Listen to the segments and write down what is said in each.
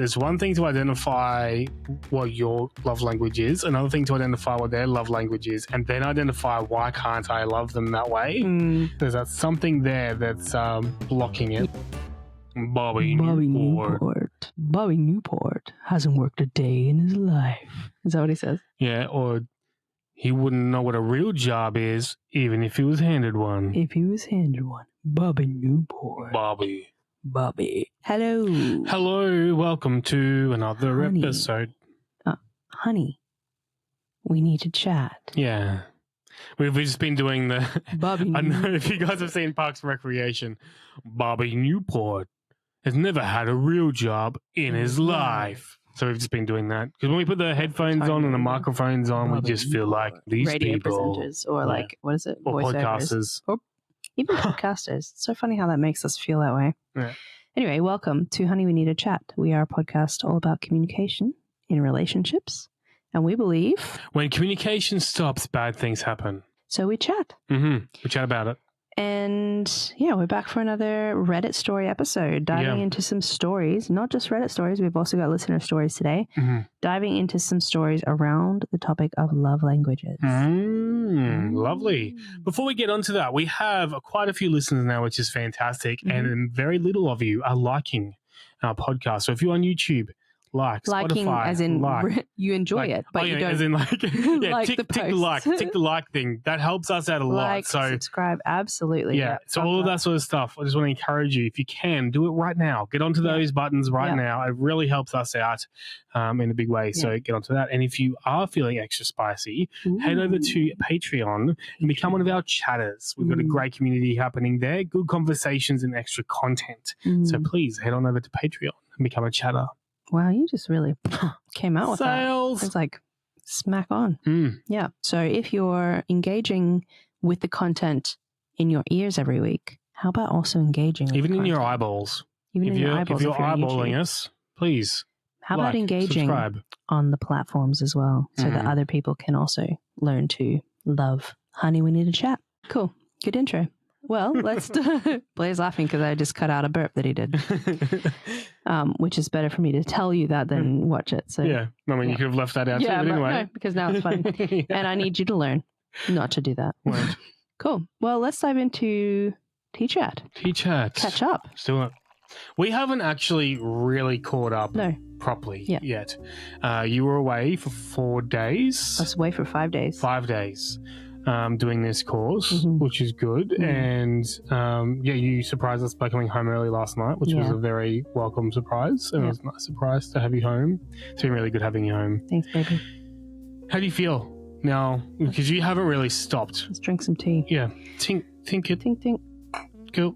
There's one thing to identify what your love language is, another thing to identify what their love language is, and then identify why can't I love them that way. There's that something there that's blocking it. Bobby Newport. Bobby Newport hasn't worked a day in his life. Is that what he says? Yeah, or he wouldn't know what a real job is, even if he was handed one. If he was handed one. Bobby Newport. Bobby. Hello. Hello, welcome to another episode. Honey, we need to chat. Yeah. We've just been doing the... Bobby I don't know if you guys have seen Parks and Recreation. Bobby Newport has never had a real job in his life. So we've just been doing that. Because when we put the headphones on and the microphones on, we just feel like these radio people... presenters or like, what is it? Or Voiceovers. podcasters. Or even podcasters. It's so funny how that makes us feel that way. Yeah. Anyway, welcome to Honey, We Need to Chat. We are a podcast all about communication in relationships. And we believe... when communication stops, bad things happen. So we chat. We chat about it. And yeah, we're back for another Reddit story episode, diving into some stories, not just Reddit stories. We've also got listener stories today, diving into some stories around the topic of love languages. Lovely. Before we get onto that, we have quite a few listeners now, which is fantastic. And very little of you are liking our podcast. So if you're on YouTube, liking Spotify, as in you enjoy it, but you don't as in like like tick the like thing. That helps us out a lot. So subscribe, absolutely. Yeah. So all of that sort of stuff. I just want to encourage you, if you can, do it right now. Get onto those buttons right now. It really helps us out in a big way. So get onto that. And if you are feeling extra spicy, head over to Patreon and become one of our chatters. We've got a great community happening there, good conversations and extra content. So please head on over to Patreon and become a chatter. Wow, you just really came out with Sales. that. It's like smack on. Yeah. So if you're engaging with the content in your ears every week, how about also engaging with even the in your content? eyeballs? Even in your eyeballs. If you're on eyeballing YouTube. us, please. How about engaging subscribe on the platforms as well, so that other people can also learn to love Honey, We Need to Chat. Cool. Good intro. Well, let's... Blair's laughing because I just cut out a burp that he did, which is better for me to tell you that than watch it. So yeah. I mean, you could have left that out too, but anyway. No, because now it's funny. And I need you to learn not to do that. Won't. Cool. Well, let's dive into T-Chat. T-Chat. Catch up. Let's do it. We haven't actually really caught up properly yet. You were away for 4 days. I was away for 5 days. 5 days. Doing this course, which is good. And you surprised us by coming home early last night, which was a very welcome surprise. And it was a nice surprise to have you home. It's been really good having you home. Thanks, baby. How do you feel now? Because you haven't really stopped. Let's drink some tea. Yeah. Tink it. Tink, tink. Cool.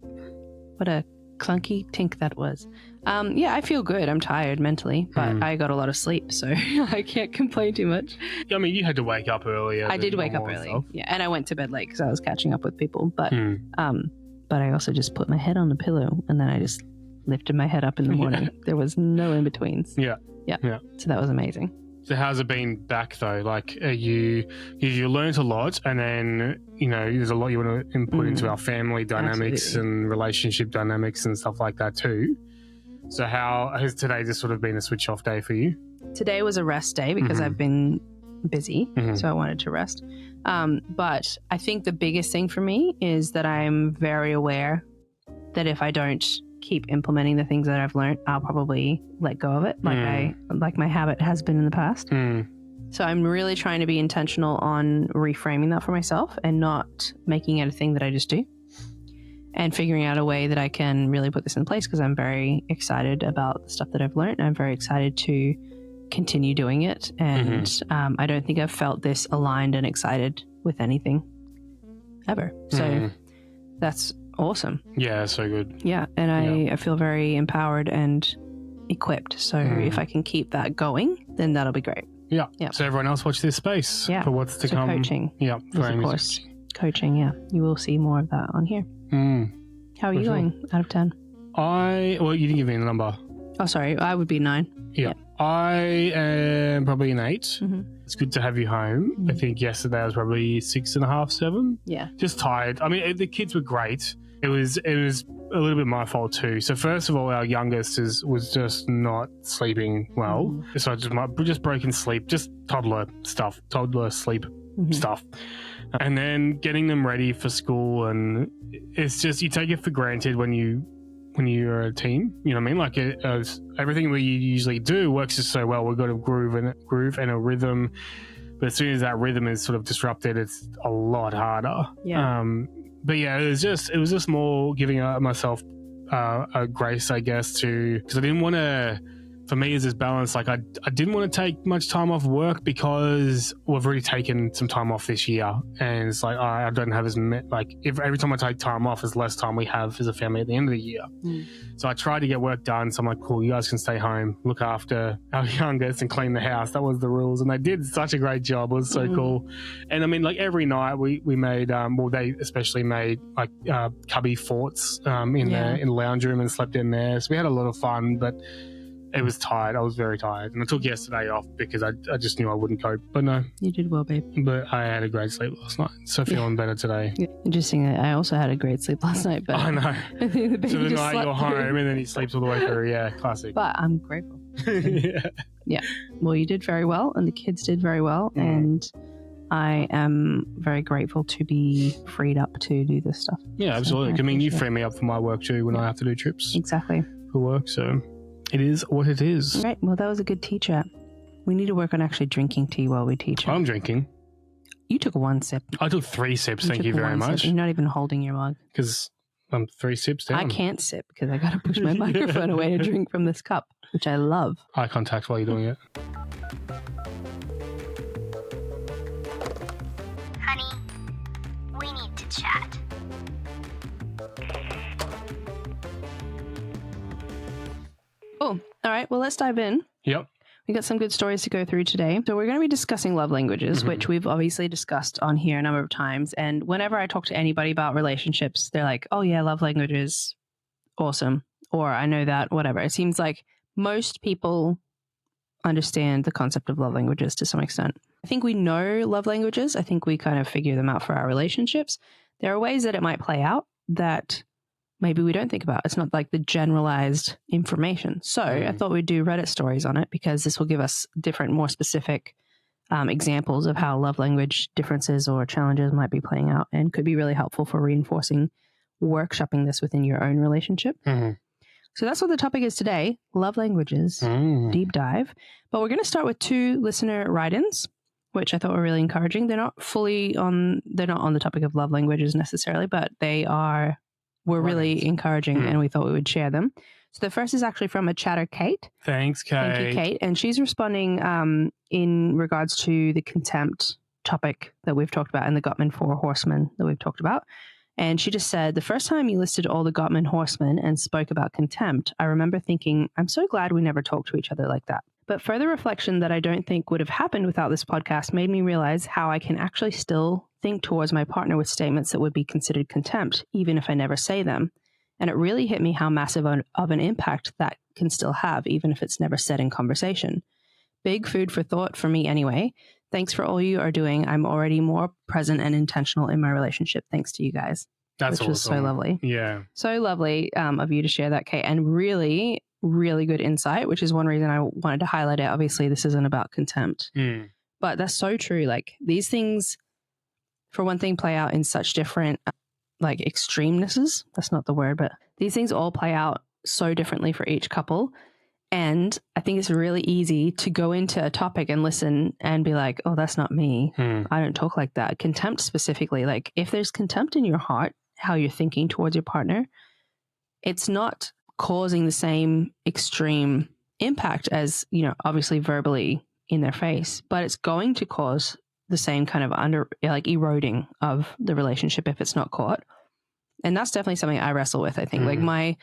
What a clunky tink that was. I feel good. I'm tired mentally, but I got a lot of sleep, so I can't complain too much. I mean, you had to wake up earlier. I did wake up early. Yeah, and I went to bed late because I was catching up with people. But I also just put my head on the pillow and then I just lifted my head up in the morning. There was no in betweens. Yeah. So that was amazing. So how's it been back though? Like, you learned a lot, and then there's a lot you want to input into our family dynamics and relationship dynamics and stuff like that too. So how has today just sort of been a switch off day for you? Today was a rest day because I've been busy, so I wanted to rest. But I think the biggest thing for me is that I'm very aware that if I don't keep implementing the things that I've learned, I'll probably let go of it, like my habit has been in the past. So I'm really trying to be intentional on reframing that for myself and not making it a thing that I just do, and figuring out a way that I can really put this in place, because I'm very excited about the stuff that I've learned. I'm very excited to continue doing it. And I don't think I've felt this aligned and excited with anything ever. So that's awesome. Yeah, so good. Yeah, and I feel very empowered and equipped. So if I can keep that going, then that'll be great. Yeah. So everyone else watch this space for what's to come. Coaching. Yeah. Of course. Coaching, You will see more of that on here. How are you going out of 10? Well, you didn't give me a number. Oh, sorry. I would be 9. Yeah. I am probably an 8. It's good to have you home. I think yesterday I was probably 6.5, 7. Yeah. Just tired. I mean, the kids were great. it was a little bit my fault too. So first of all, our youngest was just not sleeping well. So just broken sleep, just toddler sleep stuff. And then getting them ready for school, and it's just, you take it for granted when you're a team, you know what I mean? Like everything we usually do works just so well. We've got a groove and a rhythm, but as soon as that rhythm is sort of disrupted, it's a lot harder. Yeah. But yeah, it was just more giving myself a grace, I guess, because I didn't want to. For me, is this balance. Like I didn't want to take much time off work because we've already taken some time off this year, and it's like I don't have if every time I take time off, is less time we have as a family at the end of the year. So I tried to get work done. So I'm like, cool, you guys can stay home, look after our youngest, and clean the house. That was the rules, and they did such a great job. It was so cool. And I mean, like every night we made they especially made like cubby forts in the lounge room and slept in there. So we had a lot of fun, but it was tired. I was very tired. And I took yesterday off because I just knew I wouldn't cope. But no. You did well, babe. But I had a great sleep last night. So feeling better today. Yeah. Interesting. I also had a great sleep last night. But I know. I think the so the just night you're home and then he sleeps all the way through. Yeah, classic. But I'm grateful. Yeah. Well, you did very well and the kids did very well. And I am very grateful to be freed up to do this stuff. Yeah, absolutely. I mean, you free me up for my work too when I have to do trips. Exactly. For work, so... It is what it is. Right. Well, that was a good tea chat. We need to work on actually drinking tea while we teach. I'm drinking. You took one sip. I took 3 sips. Thank you very much. You're not even holding your mug. Because I'm 3 sips down. I can't sip because I got to push my microphone away to drink from this cup, which I love. Eye contact while you're doing it. Honey, we need to chat. Oh, all right. Well, let's dive in. Yep. We got some good stories to go through today. So we're going to be discussing love languages, which we've obviously discussed on here a number of times. And whenever I talk to anybody about relationships, they're like, oh yeah, love languages, awesome. Or I know that, whatever. It seems like most people understand the concept of love languages to some extent. I think we know love languages. I think we kind of figure them out for our relationships. There are ways that it might play out that maybe we don't think about. It's not like the generalized information. So I thought we'd do Reddit stories on it because this will give us different, more specific examples of how love language differences or challenges might be playing out and could be really helpful for reinforcing, workshopping this within your own relationship. So that's what the topic is today, love languages, deep dive. But we're going to start with 2 listener write-ins, which I thought were really encouraging. They're not on the topic of love languages necessarily, but were really encouraging and we thought we would share them. So the first is actually from a chatter, Kate. Thanks, Kate. Thank you, Kate. And she's responding in regards to the contempt topic that we've talked about and the Gottman 4 horsemen that we've talked about. And she just said, the first time you listed all the Gottman horsemen and spoke about contempt, I remember thinking, I'm so glad we never talked to each other like that. But further reflection that I don't think would have happened without this podcast made me realize how I can actually still think towards my partner with statements that would be considered contempt, even if I never say them. And it really hit me how massive of an impact that can still have, even if it's never said in conversation. Big food for thought for me anyway. Thanks for all you are doing. I'm already more present and intentional in my relationship thanks to you guys. Which was so lovely. Yeah. So lovely of you to share that, Kate. And really, really good insight, which is one reason I wanted to highlight it. Obviously, this isn't about contempt. But that's so true. Like these things, for one thing, play out in such different like extremenesses. That's not the word, but these things all play out so differently for each couple. And I think it's really easy to go into a topic and listen and be like, oh, that's not me. I don't talk like that. Contempt specifically, like if there's contempt in your heart, how you're thinking towards your partner, it's not causing the same extreme impact as, you know, obviously verbally in their face, but it's going to cause the same kind of eroding of the relationship if it's not caught. And that's definitely something I wrestle with. I think like my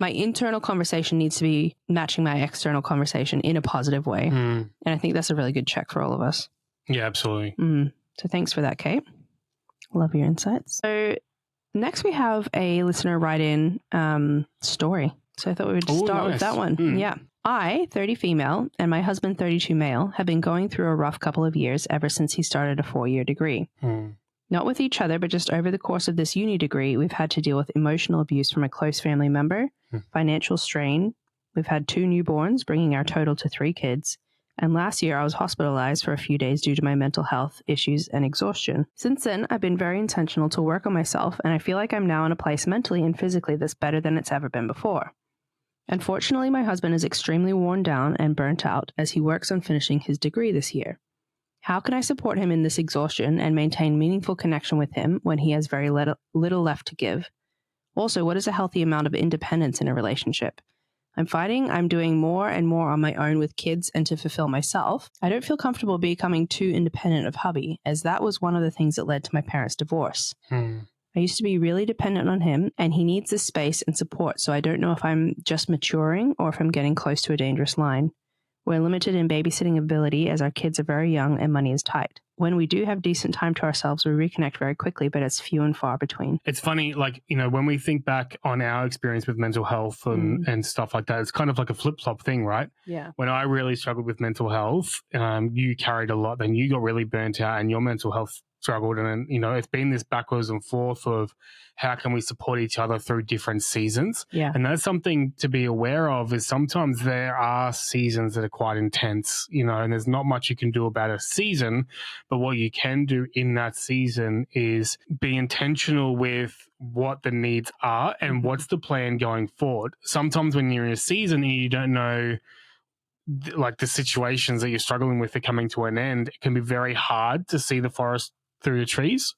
internal conversation needs to be matching my external conversation in a positive way. And I think that's a really good check for all of us. Yeah, absolutely. So thanks for that, Kate. Love your insights. So next we have a listener write-in story. So I thought we would start with that one. Yeah. I, 30 female, and my husband, 32 male, have been going through a rough couple of years ever since he started a 4-year degree. Not with each other, but just over the course of this uni degree, we've had to deal with emotional abuse from a close family member, financial strain. We've had 2 newborns, bringing our total to 3 kids. And last year, I was hospitalized for a few days due to my mental health issues and exhaustion. Since then, I've been very intentional to work on myself, and I feel like I'm now in a place mentally and physically that's better than it's ever been before. Unfortunately, my husband is extremely worn down and burnt out as he works on finishing his degree this year. How can I support him in this exhaustion and maintain meaningful connection with him when he has very little left to give? Also, what is a healthy amount of independence in a relationship? I'm finding I'm doing more and more on my own with kids and to fulfill myself. I don't feel comfortable becoming too independent of hubby, as that was one of the things that led to my parents' divorce. I used to be really dependent on him, and he needs this space and support, so I don't know if I'm just maturing or if I'm getting close to a dangerous line. We're limited in babysitting ability as our kids are very young and money is tight. When we do have decent time to ourselves, we reconnect very quickly, but it's few and far between. It's funny, like, you know, when we think back on our experience with mental health and stuff like that, it's kind of like a flip-flop thing, right? Yeah. When I really struggled with mental health, you carried a lot, then you got really burnt out and your mental health struggled. And then, you know, it's been this backwards and forth of how can we support each other through different seasons. Yeah. And that's something to be aware of, is sometimes there are seasons that are quite intense, you know, and there's not much you can do about a season, but what you can do in that season is be intentional with what the needs are and what's the plan going forward. Sometimes when you're in a season and you don't know, like, the situations that you're struggling with are coming to an end, it can be very hard to see the forest through the trees.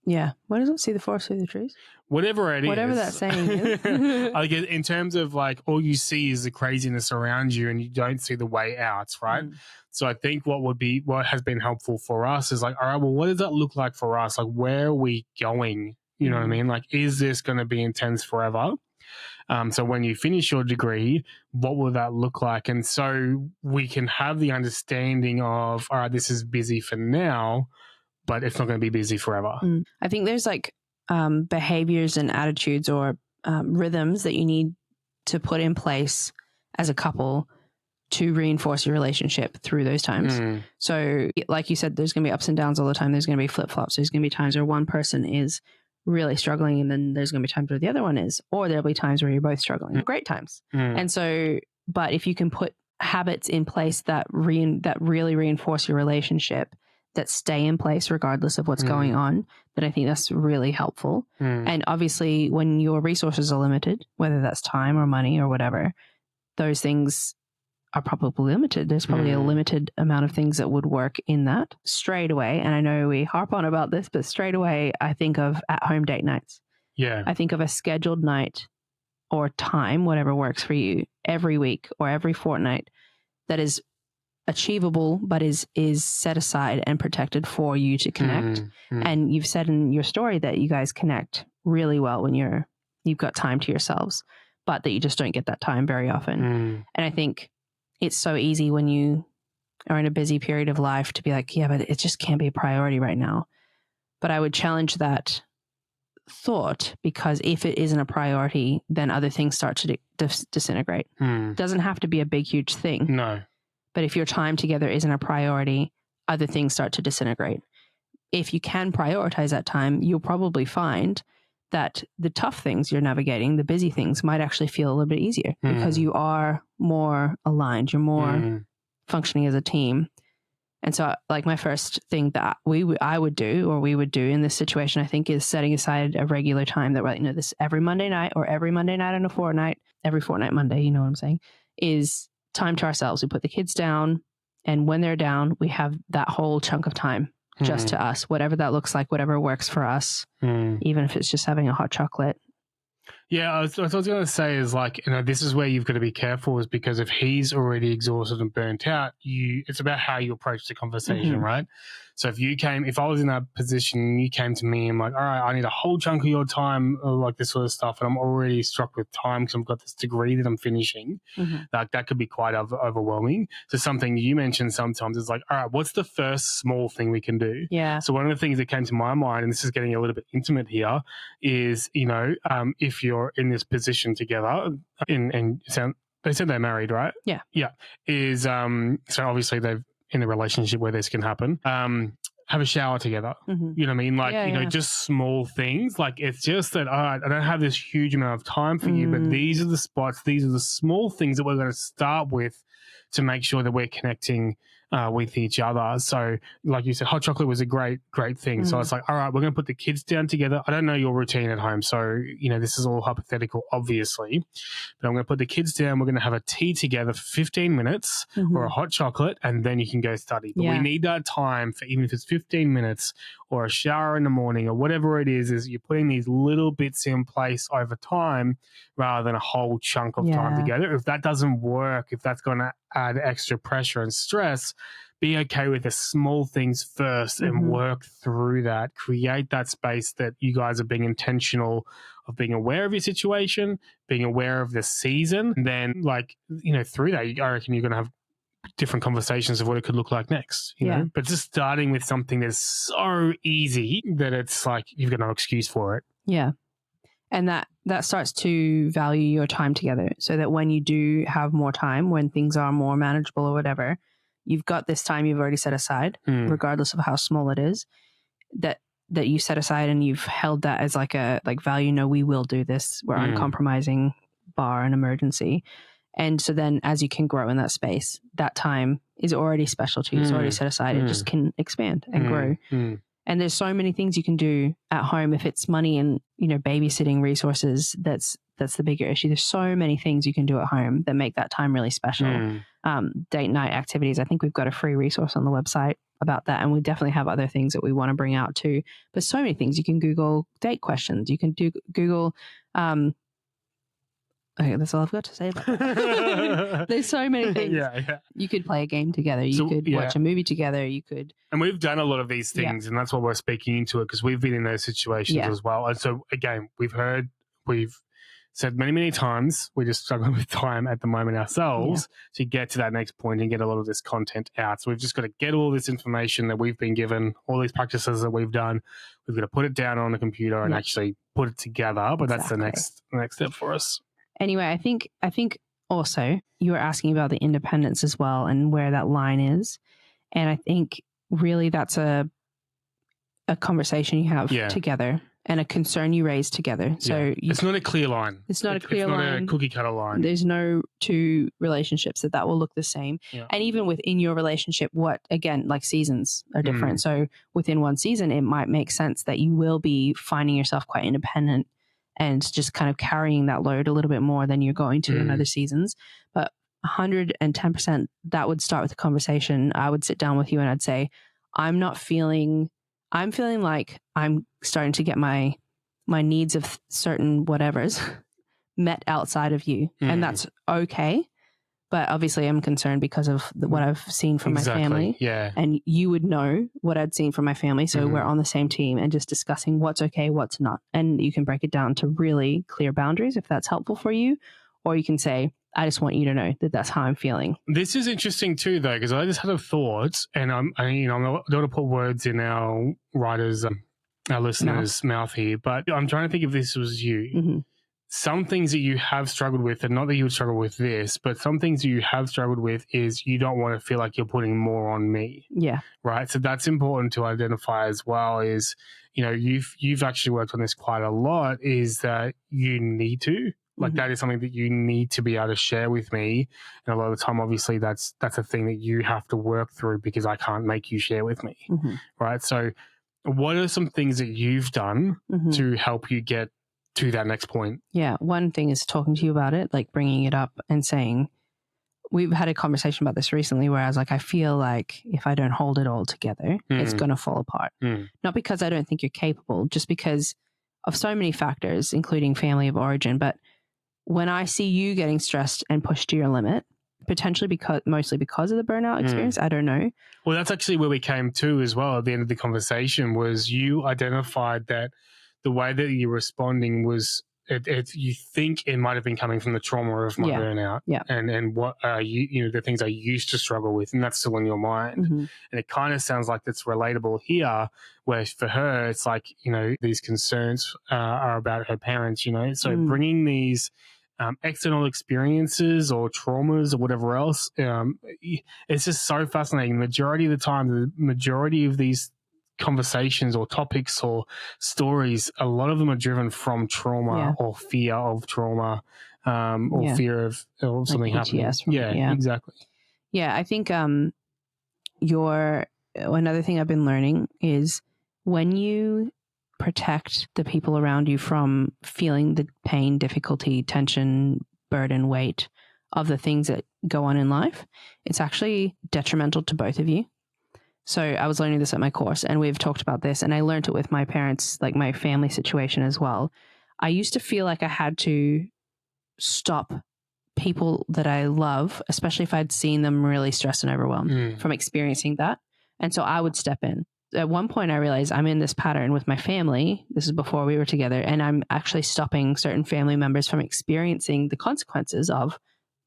Yeah. What does it? See the forest through the trees? Whatever it is. Whatever that saying is. Like, in terms of, like, all you see is the craziness around you and you don't see the way out, right? So I think what has been helpful for us is like, all right, well, what does that look like for us? Like, where are we going? You know what I mean? Like, is this going to be intense forever? So when you finish your degree, what will that look like? And so we can have the understanding of, all right, this is busy for now, but it's not going to be busy forever. I think there's like behaviors and attitudes or rhythms that you need to put in place as a couple to reinforce your relationship through those times. So like you said, there's going to be ups and downs all the time. There's going to be flip-flops. There's going to be times where one person is really struggling and then there's going to be times where the other one is, or there'll be times where you're both struggling. Great times. And so, but if you can put habits in place that really reinforce your relationship, that stay in place regardless of what's going on, then I think that's really helpful. And obviously when your resources are limited, whether that's time or money or whatever, those things are probably limited. There's probably a limited amount of things that would work in that straight away. And I know we harp on about this, but straight away, I think of at-home date nights. Yeah. I think of a scheduled night or time, whatever works for you, every week or every fortnight that is achievable, but is set aside and protected for you to connect. And you've said in your story that you guys connect really well when you've got time to yourselves, but that you just don't get that time very often. And I think it's so easy when you are in a busy period of life to be like, yeah, but it just can't be a priority right now. But I would challenge that thought, because if it isn't a priority, then other things start to disintegrate. It doesn't have to be a big, huge thing. No. But if your time together isn't a priority, other things start to disintegrate. If you can prioritize that time, you'll probably find that the tough things you're navigating, the busy things, might actually feel a little bit easier because you are more aligned. You're more functioning as a team. And so, like, my first thing that we would do in this situation, I think, is setting aside a regular time that we're like, no, this every Monday night or every Monday night in a fortnight, every fortnight Monday, you know what I'm saying, is time to ourselves. We put the kids down, and when they're down, we have that whole chunk of time just to us, whatever that looks like, whatever works for us, even if it's just having a hot chocolate. Yeah, what I was going to say is, like, you know, this is where you've got to be careful, is because if he's already exhausted and burnt out, it's about how you approach the conversation, right? So if I was in that position, you came to me and like, all right, I need a whole chunk of your time, like this sort of stuff, and I'm already struck with time because I've got this degree that I'm finishing, that could be quite overwhelming. So something you mentioned sometimes is like, all right, what's the first small thing we can do? Yeah. So one of the things that came to my mind, and this is getting a little bit intimate here, is, you know, if you're in this position together, they said they're married, right? Yeah. Yeah. So obviously they've in a relationship where this can happen. have a shower together. Mm-hmm. You know what I mean? Like, just small things. Like, it's just that, all right, I don't have this huge amount of time for you, but these are the spots, these are the small things that we're going to start with to make sure that we're connecting with each other. So, like you said, hot chocolate was a great thing. So it's like, all right, we're going to put the kids down together. I don't know your routine at home, so, this is all hypothetical, obviously. But I'm going to put the kids down. We're going to have a tea together for 15 minutes or a hot chocolate, and then you can go study. But we need that time for, even if it's 15 minutes or a shower in the morning or whatever it is you're putting these little bits in place over time rather than a whole chunk of time together. If that doesn't work, if that's going to add extra pressure and stress, be okay with the small things first and work through that. Create that space that you guys are being intentional of being aware of your situation, being aware of the season. And then, through that, I reckon you're going to have different conversations of what it could look like next, you know? But just starting with something that's so easy that it's like you've got no excuse for it. Yeah. And that starts to value your time together, so that when you do have more time, when things are more manageable or whatever, you've got this time you've already set aside, regardless of how small it is, that you set aside, and you've held that as like value. No, we will do this. We're uncompromising, bar an emergency. And so then as you can grow in that space, that time is already special to you. It's already set aside. It just can expand and grow. And there's so many things you can do at home. If it's money and, babysitting resources, that's the bigger issue. There's so many things you can do at home that make that time really special. Date night activities. I think we've got a free resource on the website about that. And we definitely have other things that we want to bring out too. But so many things. You can Google date questions. You can Google, okay, that's all I've got to say about that. There's so many things. You could play a game together. You could watch a movie together. You could. And we've done a lot of these things, and that's why we're speaking into it, because we've been in those situations as well. And so, again, we've said many, many times, we're just struggling with time at the moment ourselves to get to that next point and get a lot of this content out. So we've just got to get all this information that we've been given, all these practices that we've done. We've got to put it down on the computer and actually put it together. But that's the next step for us. Anyway, I think also you were asking about the independence as well and where that line is. And I think really that's a conversation you have together and a concern you raise together. So it's not a clear line. It's not a clear line. It's not a cookie cutter line. There's no two relationships that will look the same. Yeah. And even within your relationship, like seasons are different. So within one season, it might make sense that you will be finding yourself quite independent and just kind of carrying that load a little bit more than you're going to in other seasons. But 110%, that would start with a conversation. I would sit down with you and I'd say, I'm feeling like I'm starting to get my needs of certain whatevers met outside of you. And that's okay. But obviously I'm concerned because of what I've seen from my family. Yeah. And you would know what I'd seen from my family. So we're on the same team and just discussing what's okay, what's not. And you can break it down to really clear boundaries if that's helpful for you. Or you can say, I just want you to know that that's how I'm feeling. This is interesting too, though, because I just had a thought, and I'm not going to put words in our writers, our listeners' mouth here, but I'm trying to think if this was you. Some things that you have struggled with, and not that you would struggle with this, but some things that you have struggled with is you don't want to feel like you're putting more on me. Yeah. Right. So that's important to identify as well. Is you've actually worked on this quite a lot. Is that you need to. Like that is something that you need to be able to share with me. And a lot of the time, obviously, that's a thing that you have to work through because I can't make you share with me. Right. So what are some things that you've done to help you get to that next point? Yeah. One thing is talking to you about it, like bringing it up and saying, we've had a conversation about this recently where I was like, I feel like if I don't hold it all together, it's going to fall apart. Not because I don't think you're capable, just because of so many factors, including family of origin. But when I see you getting stressed and pushed to your limit, potentially mostly because of the burnout experience, I don't know. Well, that's actually where we came to as well at the end of the conversation, was you identified that the way that you're responding was you think it might have been coming from the trauma of my burnout and what the things I used to struggle with, and that's still in your mind. And it kind of sounds like that's relatable here, where for her it's like, these concerns are about her parents, so bringing these external experiences or traumas or whatever else, it's just so fascinating. The majority of the time, the majority of these conversations or topics or stories, a lot of them are driven from trauma or fear of trauma or fear of something like happening. Yeah, exactly. Yeah, I think another thing I've been learning is when you protect the people around you from feeling the pain, difficulty, tension, burden, weight of the things that go on in life, it's actually detrimental to both of you. So I was learning this at my course, and we've talked about this, and I learned it with my parents, like my family situation as well. I used to feel like I had to stop people that I love, especially if I'd seen them really stressed and overwhelmed, from experiencing that. And so I would step in. At one point I realized I'm in this pattern with my family. This is before we were together. And I'm actually stopping certain family members from experiencing the consequences of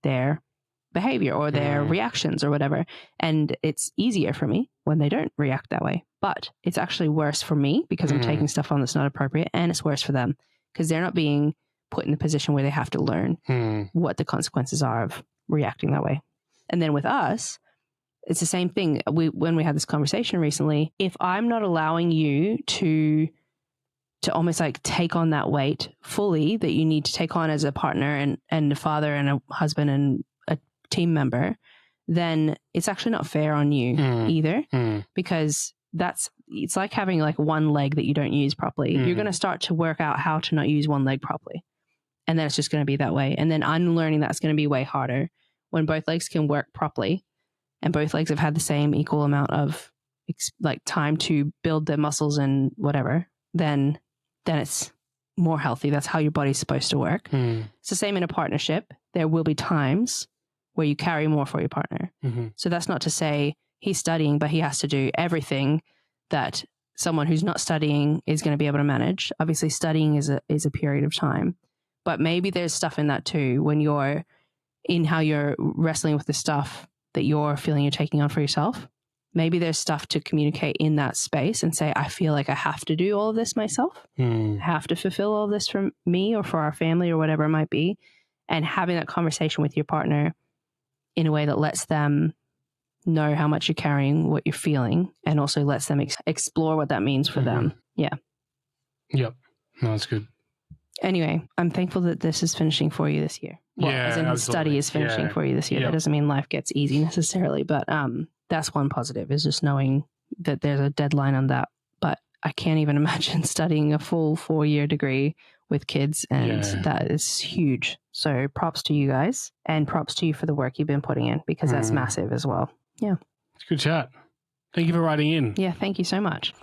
their behavior or their reactions or whatever. And it's easier for me when they don't react that way. But it's actually worse for me because I'm taking stuff on that's not appropriate. And it's worse for them because they're not being put in the position where they have to learn what the consequences are of reacting that way. And then with us, it's the same thing. When we had this conversation recently, if I'm not allowing you to almost like take on that weight fully that you need to take on as a partner and a father and a husband and a team member, then it's actually not fair on you either, because it's like having like one leg that you don't use properly. You're going to start to work out how to not use one leg properly. And then it's just going to be that way. And then unlearning that's going to be way harder. When both legs can work properly and both legs have had the same equal amount of like time to build their muscles and whatever, then it's more healthy. That's how your body's supposed to work. It's the same in a partnership. There will be times where you carry more for your partner. So that's not to say he's studying, but he has to do everything that someone who's not studying is going to be able to manage. Obviously, studying is a period of time. But maybe there's stuff in that too, when you're in how you're wrestling with the stuff that you're feeling you're taking on for yourself. Maybe there's stuff to communicate in that space and say, I feel like I have to do all of this myself. I have to fulfill all of this for me or for our family or whatever it might be. And having that conversation with your partner in a way that lets them know how much you're carrying, what you're feeling, and also lets them explore what that means for them. Yeah. Yep. No, that's good. Anyway, I'm thankful that this is finishing for you this year. Well, as in his study is finishing for you this year. That doesn't mean life gets easy necessarily, but that's one positive, is just knowing that there's a deadline on that. But I can't even imagine studying a full 4-year degree with kids, and that is huge. So props to you guys, and props to you for the work you've been putting in, because that's massive as well. Yeah. It's a good chat. Thank you for writing in. Yeah, thank you so much.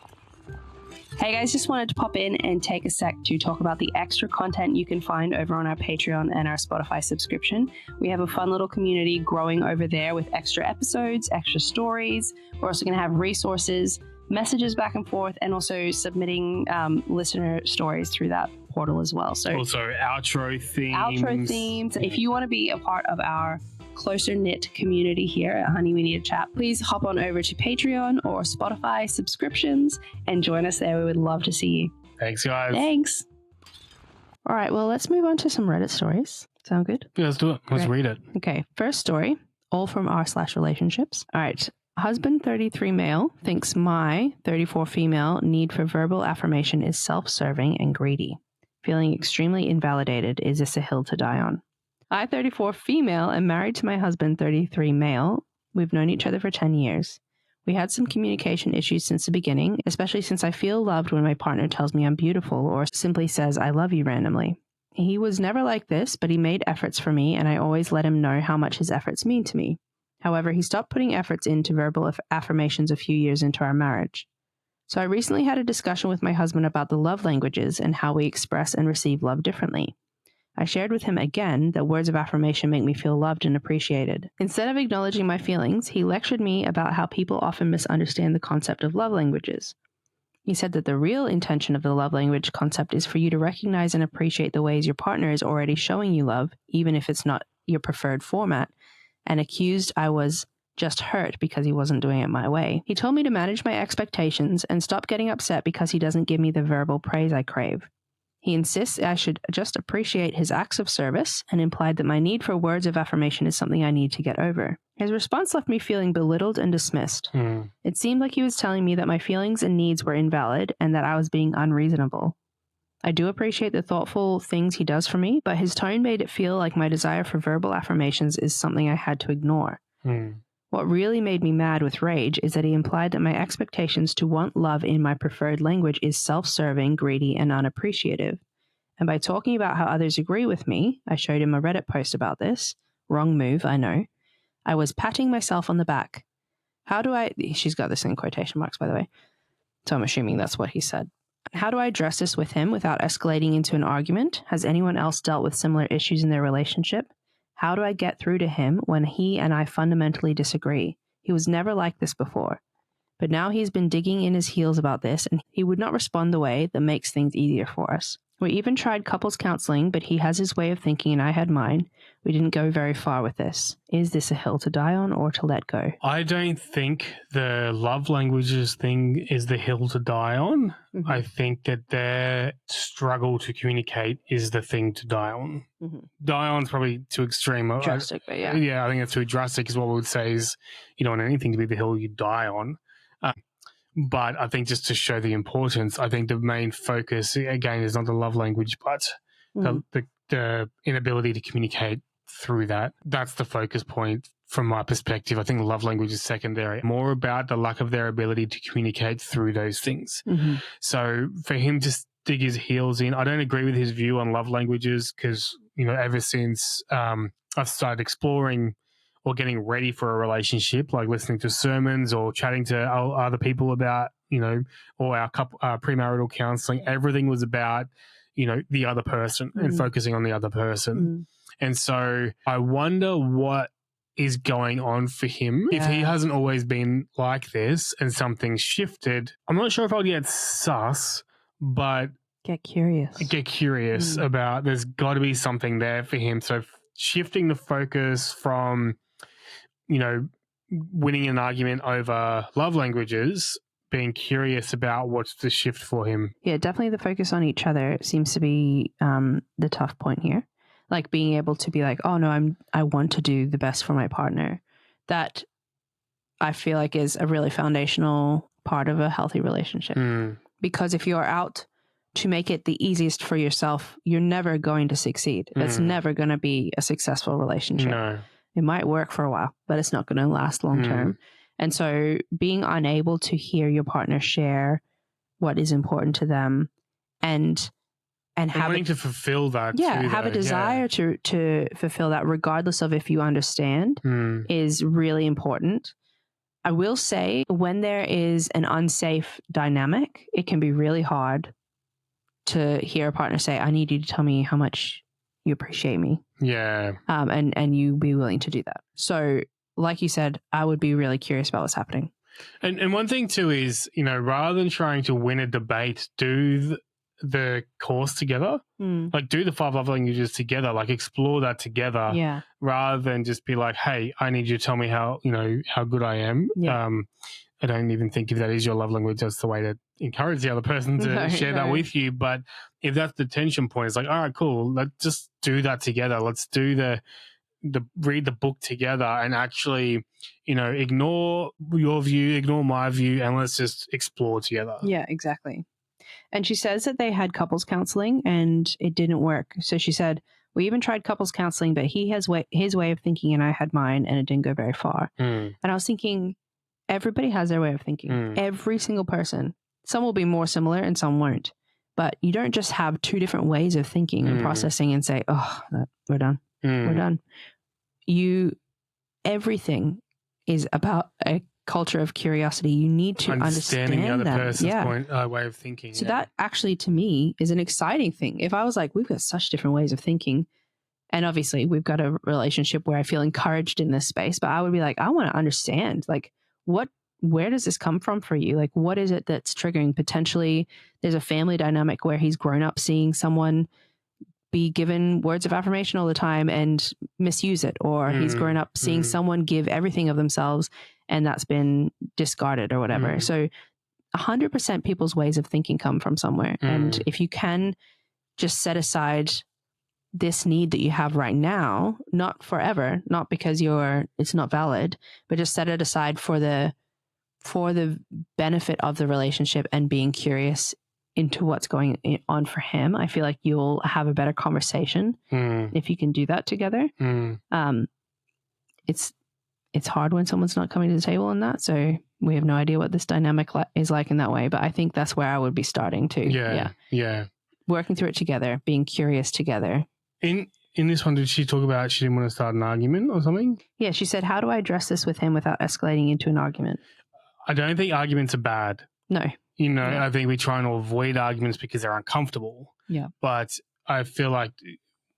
Hey guys, just wanted to pop in and take a sec to talk about the extra content you can find over on our Patreon and our Spotify subscription. We have a fun little community growing over there with extra episodes, extra stories. We're also going to have resources, messages back and forth, and also submitting listener stories through that portal as well. So also outro themes. If you want to be a part of our closer knit community here at Honey We Need a Chat, please hop on over to Patreon or Spotify subscriptions and join us there. We would love to see you. Thanks, guys. Thanks. All right, well, let's move on to some Reddit stories. Sound good? Yeah, let's do it. Let's read it. Okay, first story, all from r/relationships. All right. Husband 33 male thinks my 34 female need for verbal affirmation is self-serving and greedy. Feeling extremely invalidated. Is this a hill to die on? I, 34 female, am married to my husband, 33 male. We've known each other for 10 years. We had some communication issues since the beginning, especially since I feel loved when my partner tells me I'm beautiful or simply says I love you randomly. He was never like this, but he made efforts for me, and I always let him know how much his efforts mean to me. However, he stopped putting efforts into verbal affirmations a few years into our marriage. So I recently had a discussion with my husband about the love languages and how we express and receive love differently. I shared with him again that words of affirmation make me feel loved and appreciated. Instead of acknowledging my feelings, he lectured me about how people often misunderstand the concept of love languages. He said that the real intention of the love language concept is for you to recognize and appreciate the ways your partner is already showing you love, even if it's not your preferred format, and accused I was just hurt because he wasn't doing it my way. He told me to manage my expectations and stop getting upset because he doesn't give me the verbal praise I crave. He insists I should just appreciate his acts of service and implied that my need for words of affirmation is something I need to get over. His response left me feeling belittled and dismissed. It seemed like he was telling me that my feelings and needs were invalid and that I was being unreasonable. I do appreciate the thoughtful things he does for me, but his tone made it feel like my desire for verbal affirmations is something I had to ignore. What really made me mad with rage is that he implied that my expectations to want love in my preferred language is self-serving, greedy, and unappreciative. And by talking about how others agree with me, I showed him a Reddit post about this. Wrong move, I know. I was patting myself on the back. She's got this in quotation marks, by the way. So I'm assuming that's what he said. How do I address this with him without escalating into an argument? Has anyone else dealt with similar issues in their relationship? How do I get through to him when he and I fundamentally disagree? He was never like this before. But now he's been digging in his heels about this, and he would not respond the way that makes things easier for us. We even tried couples counseling, but he has his way of thinking and I had mine. We didn't go very far with this. Is this a hill to die on or to let go? I don't think the love languages thing is the hill to die on. I think that their struggle to communicate is the thing to die on. Die on's probably too extreme. Drastic, but yeah. Yeah, I think it's too drastic is what we would say is you don't want anything to be the hill you die on. But I think just to show the importance, I think the main focus, again, is not the love language, but the inability to communicate through that. That's the focus point from my perspective. I think love language is secondary. More about the lack of their ability to communicate through those things. So for him to dig his heels in, I don't agree with his view on love languages because, ever since I've started exploring or getting ready for a relationship, like listening to sermons or chatting to other people about, or our premarital counseling, everything was about, the other person and focusing on the other person. And so I wonder what is going on for him. If he hasn't always been like this and something's shifted, I'm not sure if I'll get sus, but get curious about there's got to be something there for him. So shifting the focus from winning an argument over love languages, being curious about what's the shift for him. Yeah, definitely the focus on each other seems to be the tough point here. Like being able to be like, oh no, I want to do the best for my partner. That I feel like is a really foundational part of a healthy relationship. Because if you're out to make it the easiest for yourself, you're never going to succeed. That's never going to be a successful relationship. No. It might work for a while, but it's not going to last long term. And so being unable to hear your partner share what is important to them and wanting to fulfill that. Yeah, have a desire to fulfill that regardless of if you understand is really important. I will say when there is an unsafe dynamic, it can be really hard to hear a partner say, I need you to tell me how much you appreciate me. Yeah. And you be willing to do that. So like you said, I would be really curious about what's happening. And one thing too is, rather than trying to win a debate, do the course together. Like do the 5 love languages together, like explore that together. Yeah. Rather than just be like, hey, I need you to tell me how good I am. Yeah. I don't even think if that is your love language, that's the way to encourage the other person to share that with you. But if that's the tension point, it's like, all right, cool. Let's just do that together. Let's do the read the book together and actually, ignore your view, ignore my view, and let's just explore together. Yeah, exactly. And she says that they had couples counseling and it didn't work. So she said, we even tried couples counseling, but he has his way of thinking and I had mine and it didn't go very far. And I was thinking, everybody has their way of thinking. Every single person. Some will be more similar and some won't. But you don't just have 2 different ways of thinking and processing and say, oh, we're done. We're done. Everything is about a culture of curiosity. You need to understand the other them. person's way of thinking. So that actually to me is an exciting thing. If I was like, we've got such different ways of thinking, and obviously we've got a relationship where I feel encouraged in this space, but I would be like, I want to understand, like, where does this come from for you? Like, what is it that's triggering? Potentially there's a family dynamic where he's grown up seeing someone be given words of affirmation all the time and misuse it, or he's grown up seeing someone give everything of themselves and that's been discarded or whatever. So 100% people's ways of thinking come from somewhere. And if you can just set aside this need that you have right now, not forever, not because it's not valid, but just set it aside for the benefit of the relationship and being curious into what's going on for him. I feel like you'll have a better conversation if you can do that together. It's hard when someone's not coming to the table on that, so we have no idea what this dynamic is like in that way, but I think that's where I would be starting to. Yeah. Working through it together, being curious together. In this one, did she talk about she didn't want to start an argument or something? Yeah, she said, how do I address this with him without escalating into an argument? I don't think arguments are bad. No. I think we try and avoid arguments because they're uncomfortable. Yeah. But I feel like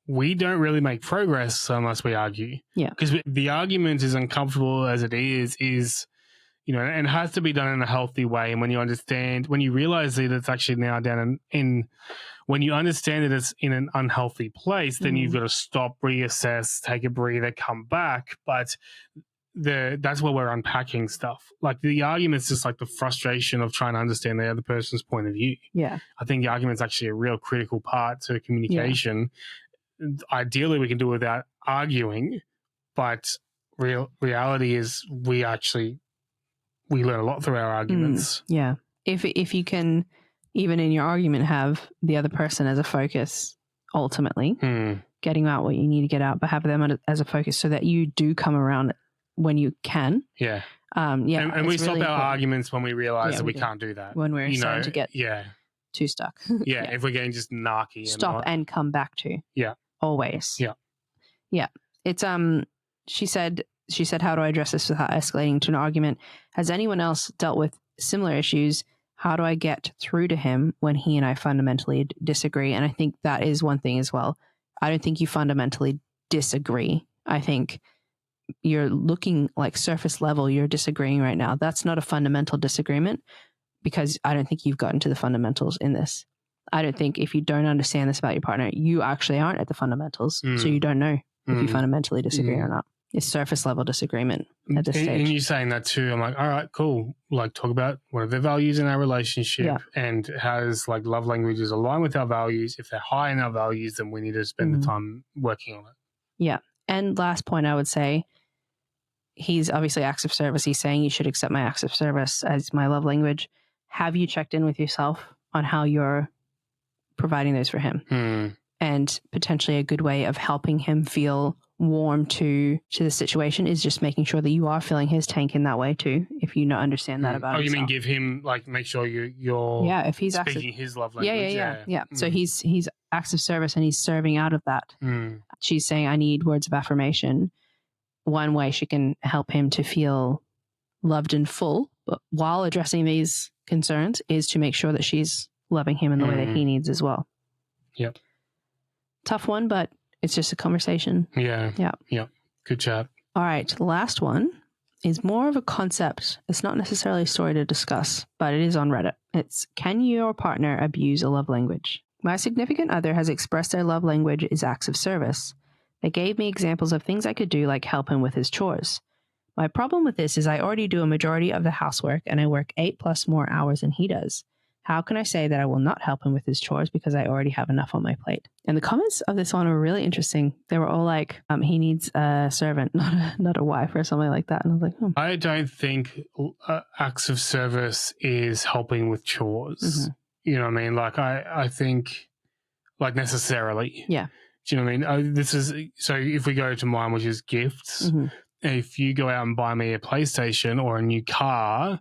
we don't really make progress unless we argue. Yeah. Because the argument, as uncomfortable as it is, and it has to be done in a healthy way. And when you realize that it's actually now down in when you understand that it's in an unhealthy place, then you've got to stop, reassess, take a breather, come back. But that's where we're unpacking stuff. Like the argument's just like the frustration of trying to understand the other person's point of view. Yeah. I think the argument's actually a real critical part to communication. Yeah. Ideally, we can do it without arguing, but reality is we learn a lot through our arguments. Yeah. If you can, even in your argument, have the other person as a focus, ultimately, getting out what you need to get out, but have them as a focus so that you do come around when you can. Yeah. And we stop really our arguments when we realize that we do. Can't do that. When we're starting to get too stuck. If we're getting just narky. Stop and come back to. Yeah. Always. Yeah. Yeah. It's, she said, how do I address this without escalating to an argument? Has anyone else dealt with similar issues? How do I get through to him when he and I fundamentally disagree? And I think that is one thing as well. I don't think you fundamentally disagree. I think you're looking like surface level, you're disagreeing right now. That's not a fundamental disagreement because I don't think you've gotten to the fundamentals in this. I don't think if you don't understand this about your partner, you actually aren't at the fundamentals. So you don't know if you fundamentally disagree or not. It's surface level disagreement at this stage. And you saying that too, I'm like, all right, cool. Like talk about what are the values in our relationship and how does like love languages align with our values. If they're high in our values, then we need to spend the time working on it. Yeah. And last point, I would say, he's obviously acts of service. He's saying you should accept my acts of service as my love language. Have you checked in with yourself on how you're providing those for him? And potentially a good way of helping him feel warm to the situation is just making sure that you are filling his tank in that way too, if you not understand that about himself. You mean give him, like, make sure you're if he's speaking his love language. Yeah. So he's acts of service and he's serving out of that. She's saying, I need words of affirmation. One way she can help him to feel loved and full, but while addressing these concerns, is to make sure that she's loving him in the way that he needs as well. Yep. Tough one, but it's just a conversation. Yeah. Good chat. All right. The last one is more of a concept. It's not necessarily a story to discuss, but it is on Reddit. It's, can your partner abuse a love language? My significant other has expressed their love language is acts of service. They gave me examples of things I could do, like help him with his chores. My problem with this is I already do a majority of the housework and I work 8+ more hours than he does. How can I say that I will not help him with his chores because I already have enough on my plate? And the comments of this one were really interesting. They were all like, he needs a servant, not a wife or something like that. And I was like, I don't think acts of service is helping with chores. You know what I mean? Like, I think, like, necessarily. Yeah. Do you know what I mean? So if we go to mine, which is gifts, if you go out and buy me a PlayStation or a new car,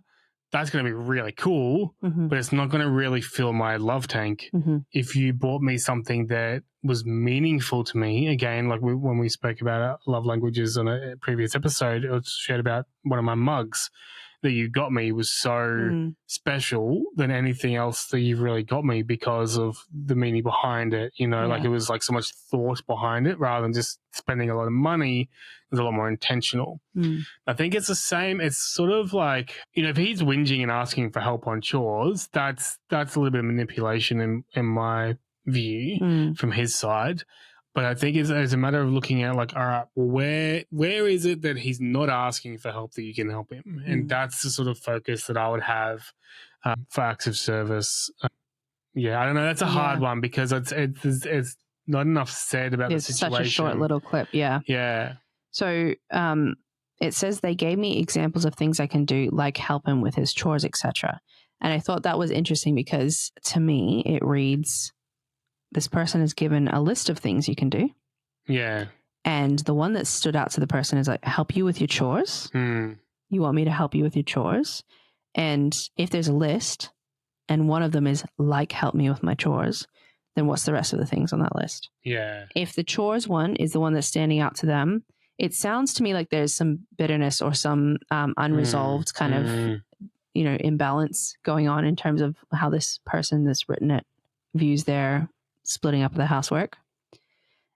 that's going to be really cool, but it's not going to really fill my love tank. If you bought me something that was meaningful to me, again, like when we spoke about love languages on a previous episode, it was shared about one of my mugs that you got me was so special than anything else that you've really got me because of the meaning behind it. You know, like it was like so much thought behind it rather than just spending a lot of money. It was a lot more intentional. I think it's the same. It's sort of like, you know, if he's whinging and asking for help on chores, that's a little bit of manipulation in my view from his side. But I think it's a matter of looking at, like, all right, well, where is it that he's not asking for help that you can help him? And that's the sort of focus that I would have for acts of service. Yeah, I don't know. That's a hard one because it's not enough said about the situation. It's such a short little clip. Yeah. Yeah. So it says they gave me examples of things I can do, like help him with his chores, etc. And I thought that was interesting because to me, it reads, this person is given a list of things you can do. Yeah. And the one that stood out to the person is like, help you with your chores. You want me to help you with your chores? And if there's a list and one of them is like, help me with my chores, then what's the rest of the things on that list? Yeah. If the chores one is the one that's standing out to them, it sounds to me like there's some bitterness or some unresolved kind of, imbalance going on in terms of how this person that's written it views their splitting up of the housework.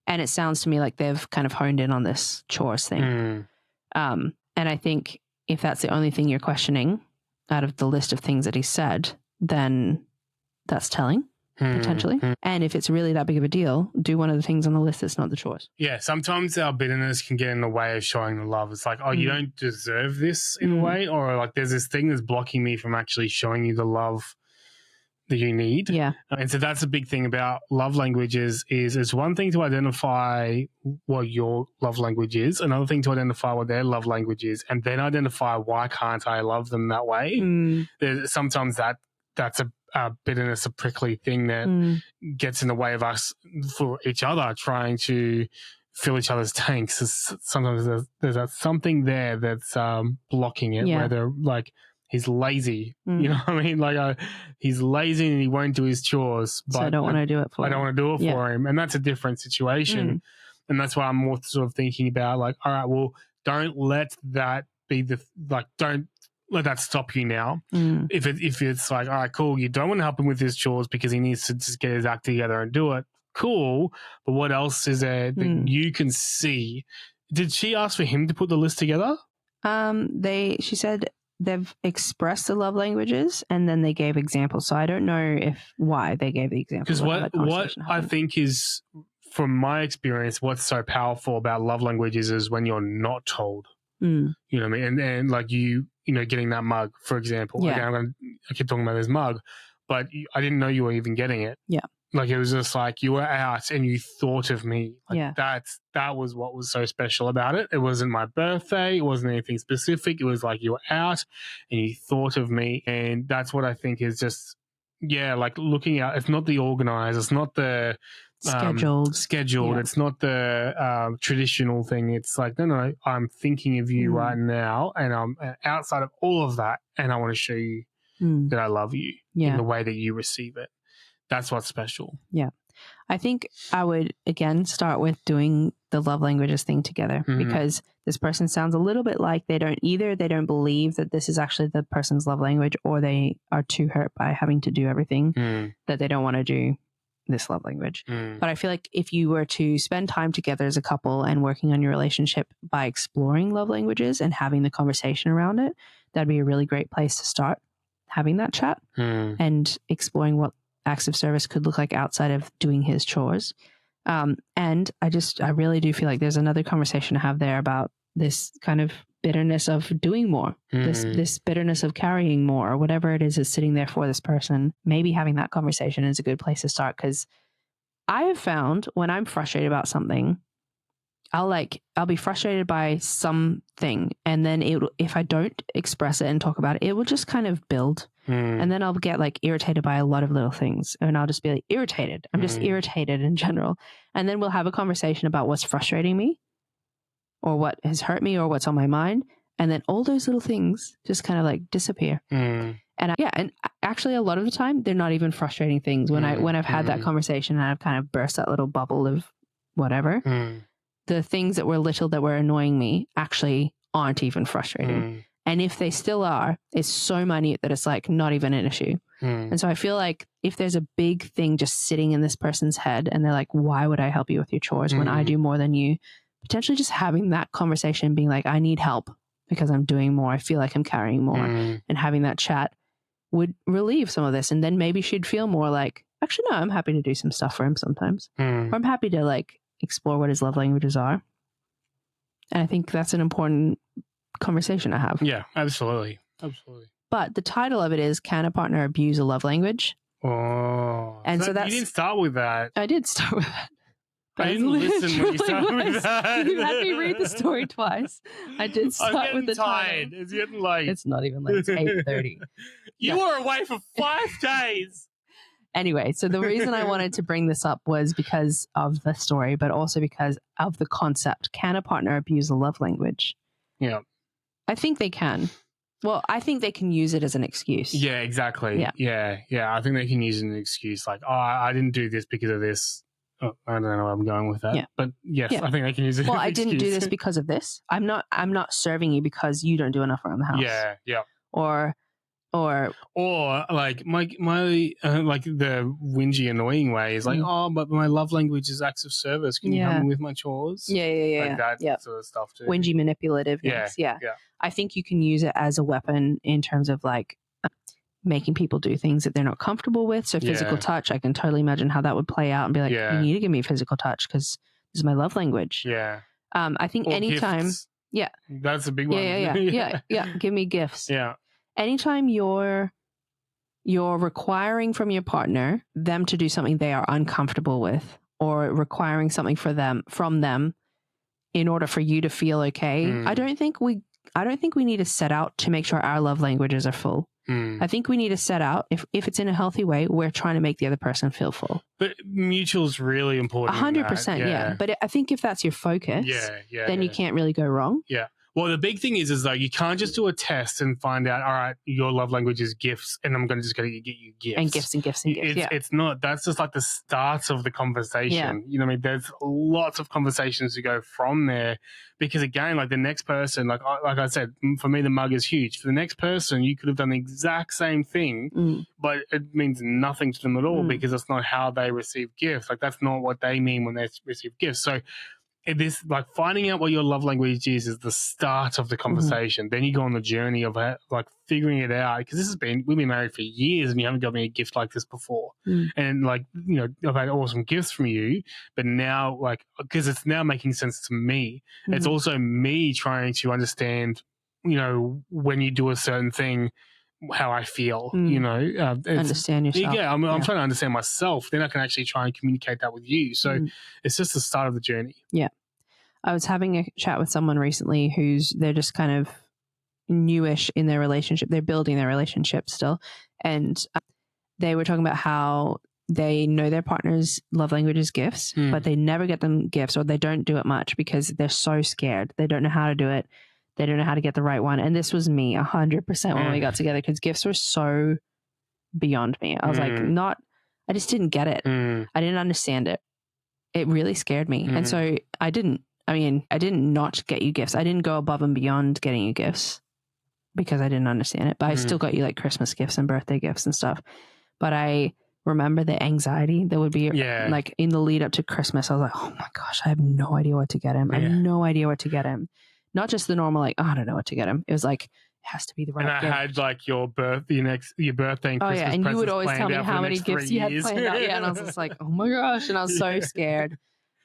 And it sounds to me like they've kind of honed in on this chores thing. And I think if that's the only thing you're questioning out of the list of things that he said, then that's telling, potentially. And if it's really that big of a deal, do one of the things on the list that's not the chores. Yeah, sometimes our bitterness can get in the way of showing the love. It's like, oh, you don't deserve this in a way, or like there's this thing that's blocking me from actually showing you the love that you need. Yeah. And so that's a big thing about love languages is it's one thing to identify what your love language is, another thing to identify what their love language is, and then identify why can't I love them that way. Sometimes that's a bitterness, a prickly thing that gets in the way of us for each other trying to fill each other's tanks. Sometimes there's something there that's blocking it, whether like he's lazy, you know what I mean? Like he's lazy and he won't do his chores. But so I don't want to do it for him. I don't want to do it for him. And that's a different situation. And that's why I'm more sort of thinking about like, all right, well, don't let that be don't let that stop you now. If it's like, all right, cool, you don't want to help him with his chores because he needs to just get his act together and do it. Cool. But what else is there that you can see? Did she ask for him to put the list together? She said they've expressed the love languages and then they gave examples. So I don't know why they gave the examples. Because what I think is, from my experience, what's so powerful about love languages is when you're not told. You know what I mean? And like getting that mug, for example. Yeah. Again, I keep talking about this mug, but I didn't know you were even getting it. Yeah. Like it was just like you were out and you thought of me. Like yeah. that was what was so special about it. It wasn't my birthday. It wasn't anything specific. It was like you were out and you thought of me. And that's what I think is just, like looking out. It's not the organized. It's not the scheduled. Yeah. It's not the traditional thing. It's like, no, I'm thinking of you right now. And I'm outside of all of that. And I want to show you that I love you in the way that you receive it. That's what's special. Yeah. I think I would, again, start with doing the love languages thing together because this person sounds a little bit like they don't believe that this is actually the person's love language, or they are too hurt by having to do everything that they don't want to do this love language. But I feel like if you were to spend time together as a couple and working on your relationship by exploring love languages and having the conversation around it, that'd be a really great place to start having that chat and exploring what acts of service could look like outside of doing his chores. And I really do feel like there's another conversation to have there about this kind of bitterness of doing more, this bitterness of carrying more, or whatever it is sitting there for this person. Maybe having that conversation is a good place to start, because I have found when I'm frustrated about something, I'll be frustrated by something, and then if I don't express it and talk about it, it will just kind of build. And then I'll get like irritated by a lot of little things, and I'll just be like irritated. I'm just irritated in general. And then we'll have a conversation about what's frustrating me or what has hurt me or what's on my mind. And then all those little things just kind of like disappear. And actually a lot of the time they're not even frustrating things. When I've had that conversation and I've kind of burst that little bubble of whatever, the things that were little that were annoying me actually aren't even frustrating. And if they still are, it's so minute that it's like not even an issue. And so I feel like if there's a big thing just sitting in this person's head and they're like, why would I help you with your chores when I do more than you? Potentially just having that conversation, being like, I need help because I'm doing more. I feel like I'm carrying more. And having that chat would relieve some of this. And then maybe she'd feel more like, actually, no, I'm happy to do some stuff for him sometimes. Or I'm happy to like explore what his love languages are. And I think that's an important conversation to have. Yeah, absolutely. But the title of it is, can a partner abuse a love language? Oh. And so you didn't start with that. I did start with that. I didn't listen when you started with that. You had me read the story twice. I did start with the tired. title. It's getting late. It's not even late. It's 8:30. You were away for 5 days. Anyway, so the reason I wanted to bring this up was because of the story, but also because of the concept. Can a partner abuse a love language? Yeah. I think they can. Well, I think they can use it as an excuse. Yeah, exactly. Yeah. I think they can use it as an excuse like, oh, I didn't do this because of this. Oh, I don't know where I'm going with that. Yeah. But yes, I think they can use it as an excuse. Didn't do this because of this. I'm not serving you because you don't do enough around the house. Yeah. Or like my like the whingy annoying way is like, oh, but my love language is acts of service. Can you help me with my chores? Yeah. Like that sort of stuff too. Whingy manipulativeness. Yeah. I think you can use it as a weapon in terms of like making people do things that they're not comfortable with. So physical touch, I can totally imagine how that would play out and be like, you need to give me physical touch because this is my love language. Yeah. I think anytime. Gifts. Yeah. That's a big one. Yeah. Give me gifts. Yeah. Anytime you're requiring from your partner them to do something they are uncomfortable with, or requiring something from them in order for you to feel okay, I don't think we need to set out to make sure our love languages are full. I think we need to set out, if it's in a healthy way, we're trying to make the other person feel full. But mutual is really important. 100%, yeah. But I think if that's your focus, then you can't really go wrong. Yeah. Well, the big thing is like you can't just do a test and find out, all right, your love language is gifts, and I'm going to just get you gifts. And gifts. It's not. That's just like the start of the conversation. Yeah. You know what I mean? There's lots of conversations to go from there because, again, like the next person, like I said, for me, the mug is huge. For the next person, you could have done the exact same thing, but it means nothing to them at all because that's not how they receive gifts. Like that's not what they mean when they receive gifts. So this, like, finding out what your love language is the start of the conversation. Then you go on the journey of like figuring it out, because we've been married for years and you haven't got me a gift like this before. And like, you know, I've had awesome gifts from you, but now, like, because it's now making sense to me, it's also me trying to understand, you know, when you do a certain thing, how I feel, you know. Understand yourself. Yeah, I'm trying to understand myself. Then I can actually try and communicate that with you. So it's just the start of the journey. Yeah. I was having a chat with someone recently they're just kind of newish in their relationship. They're building their relationship still. And they were talking about how they know their partner's love language is gifts, but they never get them gifts, or they don't do it much because they're so scared. They don't know how to do it. They don't know how to get the right one. And this was me 100% when we got together, because gifts were so beyond me. I was like, I just didn't get it. I didn't understand it. It really scared me. And so I didn't not get you gifts. I didn't go above and beyond getting you gifts because I didn't understand it. But I still got you like Christmas gifts and birthday gifts and stuff. But I remember the anxiety that would be like in the lead up to Christmas. I was like, oh my gosh, I have no idea what to get him. I have no idea what to get him. Not just the normal, like, oh, I don't know what to get him. It was like, it has to be the right gift. And I had like your birthday and Christmas. Oh yeah, and you would always tell me how many gifts you had planned out. Yeah, and I was just like, oh my gosh, and I was so scared.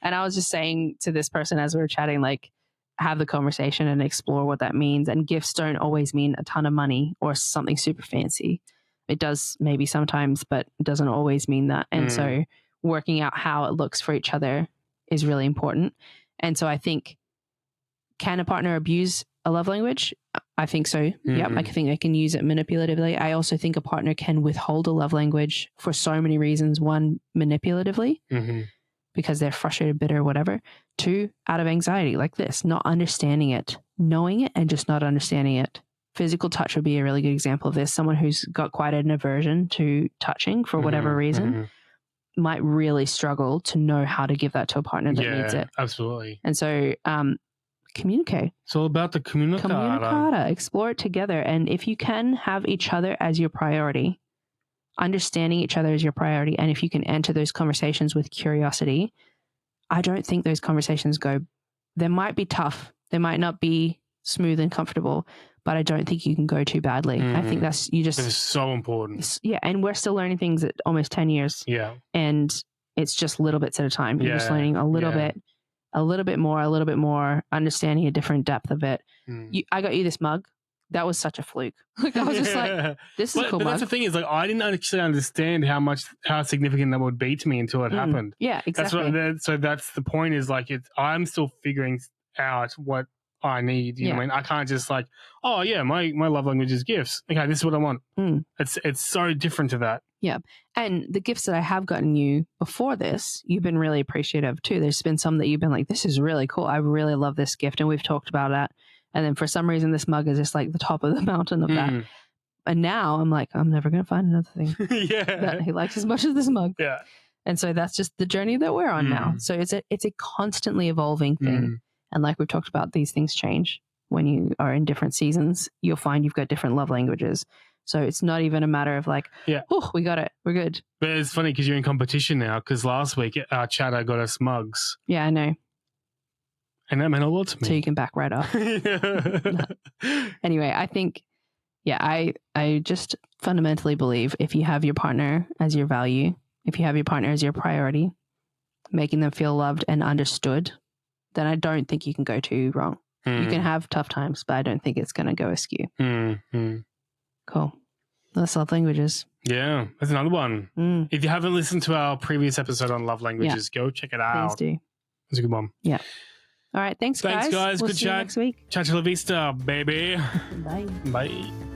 And I was just saying to this person as we were chatting, like, have the conversation and explore what that means. And gifts don't always mean a ton of money or something super fancy. It does maybe sometimes, but it doesn't always mean that. And so working out how it looks for each other is really important. And so I think, can a partner abuse a love language? I think so. Yep. I think they can use it manipulatively. I also think a partner can withhold a love language for so many reasons. One, manipulatively, because they're frustrated, bitter, whatever. Two, out of anxiety, like this, not understanding it, knowing it and just not understanding it. Physical touch would be a really good example of this. Someone who's got quite an aversion to touching for whatever reason might really struggle to know how to give that to a partner that needs it. Absolutely. And so, communicate. It's all about the communicata. Explore it together. And if you can have each other as your priority, understanding each other as your priority, and if you can enter those conversations with curiosity, I don't think those conversations they might be tough. They might not be smooth and comfortable, but I don't think you can go too badly. I think it's so important. Yeah. And we're still learning things at almost 10 years. Yeah. And it's just little bits at a time. You're just learning a little bit more, understanding a different depth of it. I got you this mug that was such a fluke. Like I was just like, this is a cool But mug. that's the thing is, like, I didn't actually understand how significant that would be to me until it happened. Yeah, exactly. So that's the point is like I'm still figuring out what I need. You know what I mean? I can't just like, oh yeah, my love language is gifts. Okay, this is what I want. It's so different to that. Yeah. And the gifts that I have gotten you before this, you've been really appreciative too. There's been some that you've been like, this is really cool. I really love this gift. And we've talked about that. And then for some reason, this mug is just like the top of the mountain of that. And now I'm like, I'm never going to find another thing that he likes as much as this mug. Yeah. And so that's just the journey that we're on now. So it's a constantly evolving thing. And like we've talked about, these things change when you are in different seasons. You'll find you've got different love languages. So it's not even a matter of like, oh, we got it. We're good. But it's funny because you're in competition now because last week our chatter got us mugs. Yeah, I know. And that meant a lot to me. So you can back right up. Anyway, I think, I just fundamentally believe if you have your partner as your value, if you have your partner as your priority, making them feel loved and understood, then I don't think you can go too wrong. You can have tough times, but I don't think it's going to go askew. Cool. That's love languages. Yeah, that's another one. If you haven't listened to our previous episode on love languages, go check it out. Please do. It's a good one. Yeah. All right. Thanks, guys. Thanks, guys. We'll Good see you chat. next week. Ciao, la vista, baby. Bye. Bye.